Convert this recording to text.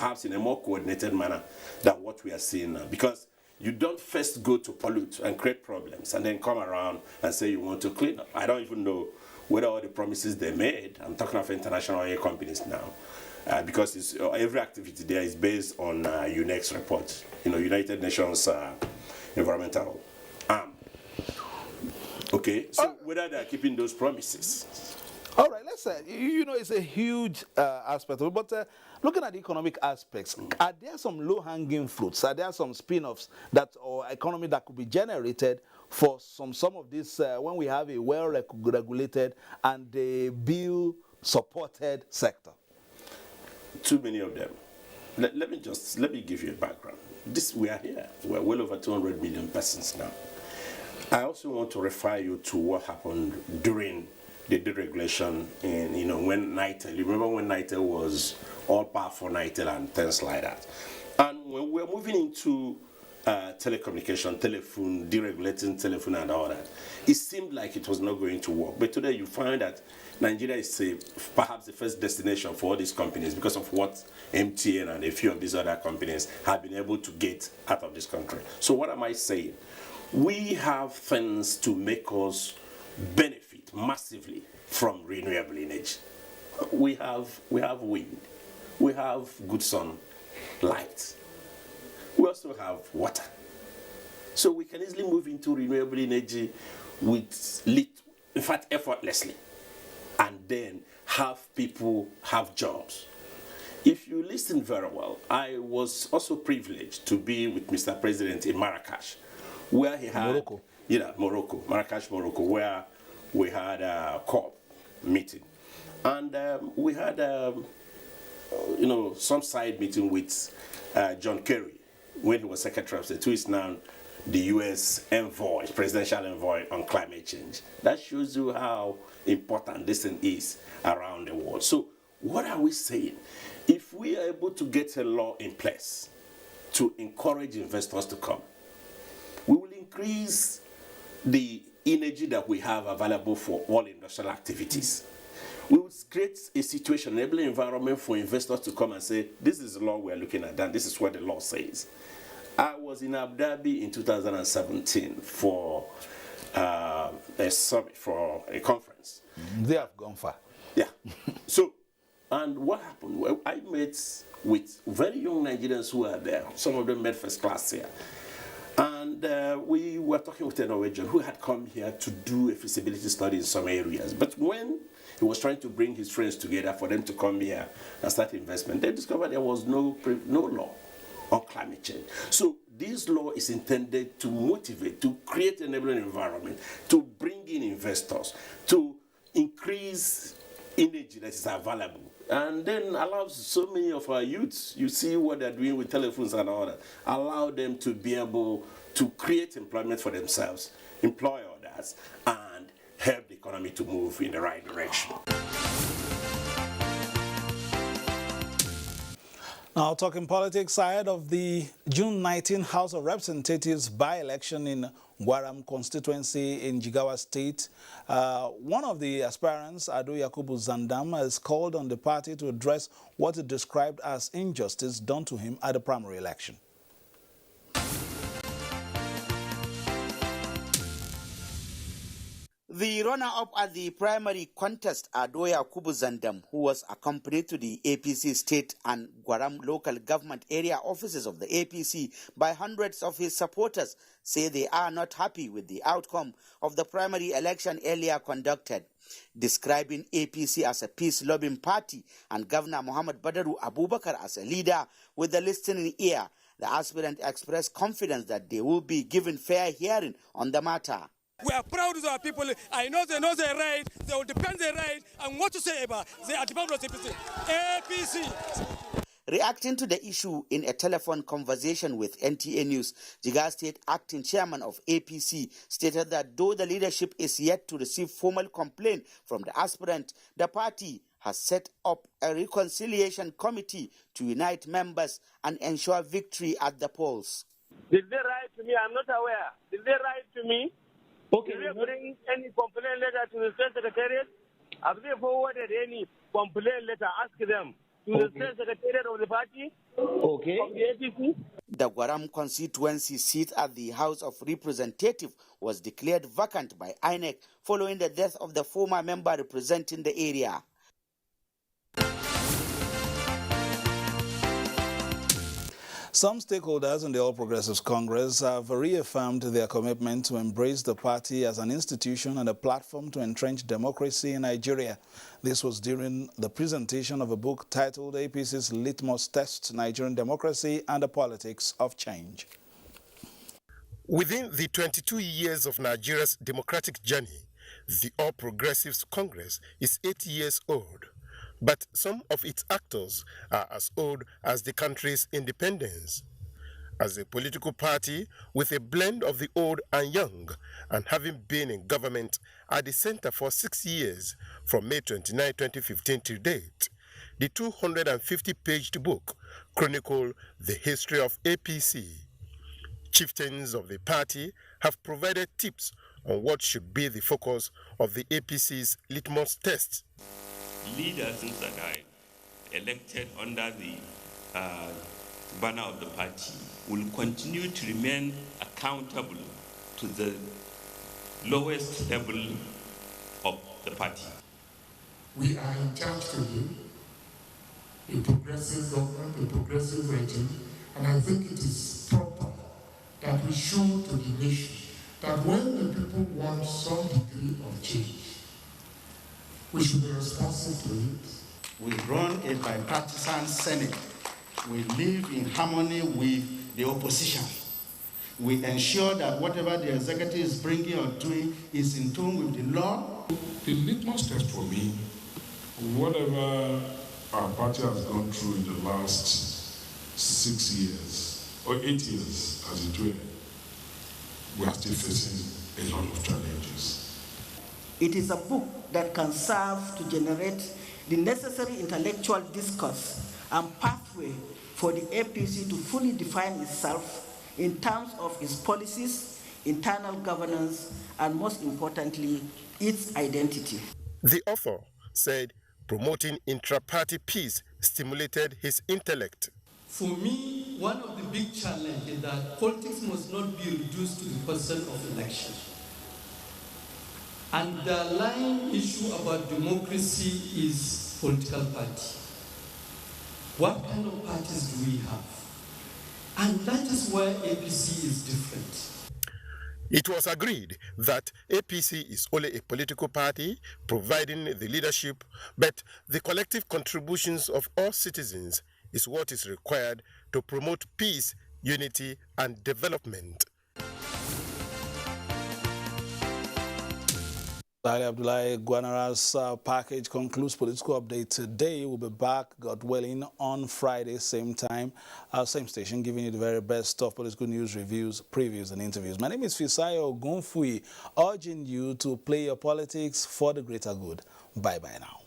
perhaps in a more coordinated manner than what we are seeing now. Because you don't first go to pollute and create problems and then come around and say you want to clean up. I don't even know whether all the promises they made, I'm talking of international oil companies now, because every activity there is based on UNEX reports, United Nations Environmental Arm. Okay, so whether they are keeping those promises. All right, let's say, it's a huge aspect of it, but looking at the economic aspects, are there some low-hanging fruits? Are there some spin-offs or economy that could be generated for some of this when we have a well-regulated and a bill-supported sector? Too many of them. Let me give you a background. We are here. We're well over 200 million persons now. I also want to refer you to what happened during the deregulation in, when NITEL, you remember when NITEL was all powerful NITEL and things like that. And when we're moving into telecommunication, telephone, deregulating telephone and all that, it seemed like it was not going to work. But today you find that Nigeria is perhaps the first destination for all these companies because of what MTN and a few of these other companies have been able to get out of this country. So what am I saying? We have things to make us benefit massively from renewable energy. We have wind, we have good sun light, we also have water. So we can easily move into renewable energy with in fact effortlessly, and then have people have jobs. If you listen very well, I was also privileged to be with Mr. President in Marrakesh, where he had Marrakesh, Morocco, where we had a COP meeting, and we had some side meeting with John Kerry when he was Secretary of State, who is now the U.S. envoy, presidential envoy on climate change. That shows you how important this thing is around the world. So what are we saying? If we are able to get a law in place to encourage investors to come, we will increase the energy that we have available for all industrial activities. We will create a situation, enabling environment for investors to come and say, this is the law we're looking at, and this is what the law says. I was in Abu Dhabi in 2017 for a summit, for a conference. They have gone far. Yeah. So, and what happened? Well, I met with very young Nigerians who were there. Some of them met first class here. And we were talking with a Norwegian who had come here to do a feasibility study in some areas. But when he was trying to bring his friends together for them to come here and start investment, they discovered there was no law on climate change. So this law is intended to motivate, to create an enabling environment, to bring in investors, to increase energy that is available, and then allows so many of our youths, you see what they're doing with telephones and all that, allow them to be able to create employment for themselves, employ others, and help the economy to move in the right direction. Now, talking politics, ahead of the June 19 House of Representatives by-election in Gwaram constituency in Jigawa State, one of the aspirants, Ado Yakubu Zandam, has called on the party to address what he described as injustice done to him at the primary election. The runner-up at the primary contest, Ado Yakubu Zandam, who was accompanied to the APC state and Gwaram local government area offices of the APC by hundreds of his supporters, say they are not happy with the outcome of the primary election earlier conducted. Describing APC as a peace-loving party and Governor Muhammad Badaru Abubakar as a leader with the listening ear, the aspirant expressed confidence that they will be given fair hearing on the matter. We are proud of our people. I know their right, they will defend their right, and what to say about they are the people of APC. APC. Reacting to the issue in a telephone conversation with NTA News, Jigawa State Acting Chairman of APC stated that though the leadership is yet to receive formal complaint from the aspirant, the party has set up a reconciliation committee to unite members and ensure victory at the polls. Did they write to me? I'm not aware. Did they write to me? Okay. Did they bring any complaint letter to the State Secretariat? Have they forwarded any complaint letter? Ask them. to the state secretariat of the party, of the APC. The Gwaram constituency seat at the House of Representatives was declared vacant by INEC following the death of the former member representing the area. Some stakeholders in the All Progressives Congress have reaffirmed their commitment to embrace the party as an institution and a platform to entrench democracy in Nigeria. This was during the presentation of a book titled APC's Litmus Test, Nigerian Democracy and the Politics of Change. Within the 22 years of Nigeria's democratic journey, the All Progressives Congress is 8 years old. But some of its actors are as old as the country's independence. As a political party with a blend of the old and young, and having been in government at the center for 6 years, from May 29, 2015 to date, the 250-page book chronicles the history of APC. Chieftains of the party have provided tips on what should be the focus of the APC's litmus test. Leaders that are elected under the banner of the party will continue to remain accountable to the lowest level of the party. We are in charge today, a progressive government, a progressive regime, and I think it is proper that we show to the nation that when the people want some degree of change, we should be responsive to it. We run a bipartisan Senate. We live in harmony with the opposition. We ensure that whatever the executive is bringing or doing is in tune with the law. The litmus test for me, whatever our party has gone through in the last 6 years, or 8 years as it were, we are still facing a lot of challenges. It is a book that can serve to generate the necessary intellectual discourse and pathway for the APC to fully define itself in terms of its policies, internal governance, and most importantly, its identity. The author said promoting intra-party peace stimulated his intellect. For me, one of the big challenges is that politics must not be reduced to the question of election. And the underlying issue about democracy is political party. What kind of parties do we have? And that is where APC is different. It was agreed that APC is only a political party providing the leadership, but the collective contributions of all citizens is what is required to promote peace, unity, and development. Ali Abdullahi Gwanara's package concludes political update today. We'll be back, God willing, on Friday, same time, same station, giving you the very best of political news, reviews, previews, and interviews. My name is Fisayo Gunfui, urging you to play your politics for the greater good. Bye-bye now.